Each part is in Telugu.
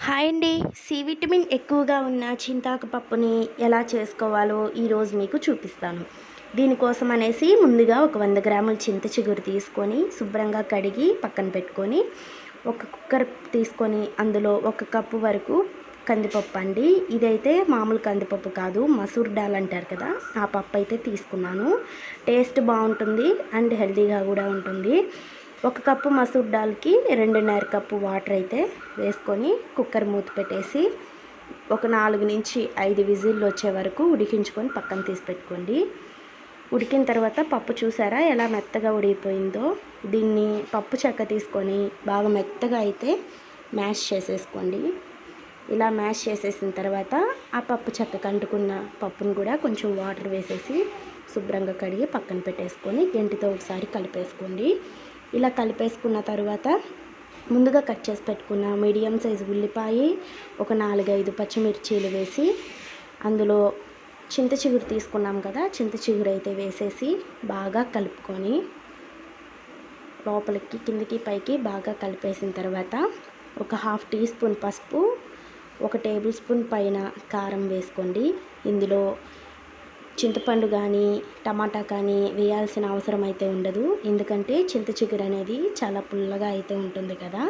హాయ్ అండి. సి విటమిన్ ఎక్కువగా ఉన్న చింతాకు పప్పుని ఎలా చేసుకోవాలో ఈరోజు మీకు చూపిస్తాను. దీనికోసం అనేసి ముందుగా ఒక 100 గ్రాముల చింత చిగురు తీసుకొని శుభ్రంగా కడిగి పక్కన పెట్టుకొని, ఒక కుక్కర్ తీసుకొని అందులో 1 కప్పు వరకు కందిపప్పు అండి. ఇదైతే మామూలు కందిపప్పు కాదు, మసూర్ దాల్ అంటారు కదా, ఆ పప్పు అయితే తీసుకున్నాను. టేస్ట్ బాగుంటుంది అండ్ హెల్తీగా కూడా ఉంటుంది. 1 కప్పు మసూర్ దాల్కి 2.5 కప్పు వాటర్ అయితే వేసుకొని కుక్కర్ మూత పెట్టేసి ఒక 4 నుంచి 5 విజిల్లు వచ్చే వరకు ఉడికించుకొని పక్కన తీసి పెట్టుకోండి. ఉడికిన తర్వాత పప్పు చూసారా ఎలా మెత్తగా ఉడికిపోయిందో. దీన్ని పప్పు చెక్క తీసుకొని బాగా మెత్తగా అయితే మ్యాష్ చేసేసుకోండి. ఇలా మ్యాష్ చేసేసిన తర్వాత ఆ పప్పు చెక్కకు అంటుకున్న పప్పును కూడా కొంచెం వాటర్ వేసేసి శుభ్రంగా కడిగి పక్కన పెట్టేసుకొని గెంటితో ఒకసారి కలిపేసుకోండి. ఇలా కలిపేసుకున్న తర్వాత ముందుగా కట్ చేసి పెట్టుకున్న మీడియం సైజు ఉల్లిపాయ, ఒక 4-5 పచ్చిమిర్చీలు వేసి అందులో చింత చిగురు తీసుకున్నాం కదా, చింత చిగురు అయితే వేసేసి బాగా కలుపుకొని లోపలికి కిందికి పైకి బాగా కలిపేసిన తర్వాత ఒక 1/2 టీ స్పూన్ పసుపు, 1 టేబుల్ స్పూన్ పైన కారం వేసుకోండి. ఇందులో చింతపండు కానీ టమాటా కానీ వేయాల్సిన అవసరం అయితే ఉండదు, ఎందుకంటే చింత చిగురు అనేది చాలా పుల్లగా అయితే ఉంటుంది కదా,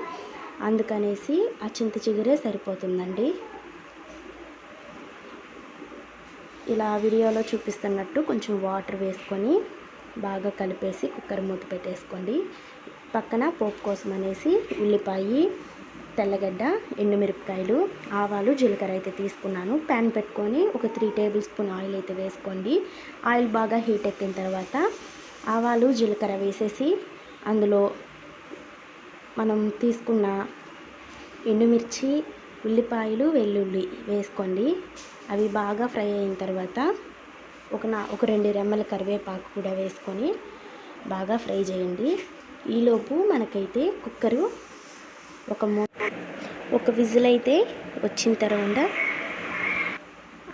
అందుకనేసి ఆ చింత చిగురే సరిపోతుందండి. ఇలా వీడియోలో చూపిస్తున్నట్టు కొంచెం వాటర్ వేసుకొని బాగా కలిపేసి కుక్కర్ మూత పెట్టేసుకోండి. పక్కన పోపు కోసం అనేసి ఉల్లిపాయ, తెల్లగడ్డ, ఎండుమిరపకాయలు, ఆవాలు, జీలకర్ర అయితే తీసుకున్నాను. ప్యాన్ పెట్టుకొని ఒక 3 టేబుల్ స్పూన్ ఆయిల్ అయితే వేసుకోండి. ఆయిల్ బాగా హీట్ ఎక్కిన తర్వాత ఆవాలు, జీలకర్ర వేసేసి అందులో మనం తీసుకున్న ఎండుమిర్చి, ఉల్లిపాయలు, వెల్లుల్లి వేసుకోండి. అవి బాగా ఫ్రై అయిన తర్వాత ఒక 2 రెమ్మల కరివేపాకు కూడా వేసుకొని బాగా ఫ్రై చేయండి. ఈలోపు మనకైతే కుక్కరు ఒక విజిల్ అయితే వచ్చిన తర్వాత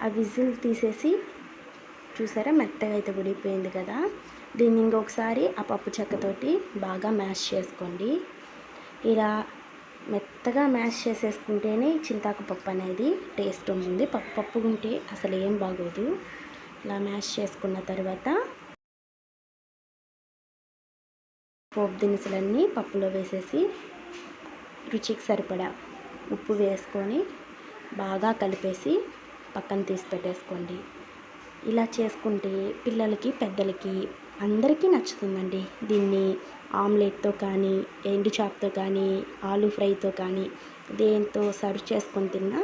ఆ విజిల్ తీసేసి చూసారా మెత్తగా అయితే ఉడికిపోయింది కదా, దీన్ని ఇంకొకసారి ఆ పప్పు చెక్కతోటి బాగా మ్యాష్ చేసుకోండి. ఇలా మెత్తగా మ్యాష్ చేసేసుకుంటేనే చింతాకు పప్పు అనేది టేస్ట్ ఉంటుంది. పప్పు ఉంటే అసలు ఏం బాగోదు. ఇలా మ్యాష్ చేసుకున్న తర్వాత పోపు దినుసులన్నీ పప్పులో వేసేసి రుచికి సరిపడా ఉప్పు వేసుకొని బాగా కలిపేసి పక్కన తీసి పెట్టేసుకోండి. ఇలా చేసుకుంటే పిల్లలకి, పెద్దలకి అందరికీ నచ్చుతుందండి. దీన్ని ఆమ్లెట్తో కానీ, ఎండు చాప్తో కానీ, ఆలూ ఫ్రైతో కానీ దేంతో సర్వ్ చేసుకొని తిన్నా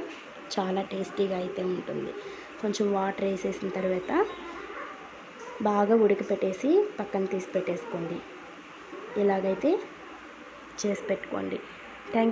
చాలా టేస్టీగా అయితే ఉంటుంది. కొంచెం వాటర్ వేసేసిన తర్వాత బాగా ఉడకపెట్టేసి పక్కన తీసి పెట్టేసుకోండి. ఇలాగైతే చేసి పెట్టుకోండి. Thank you.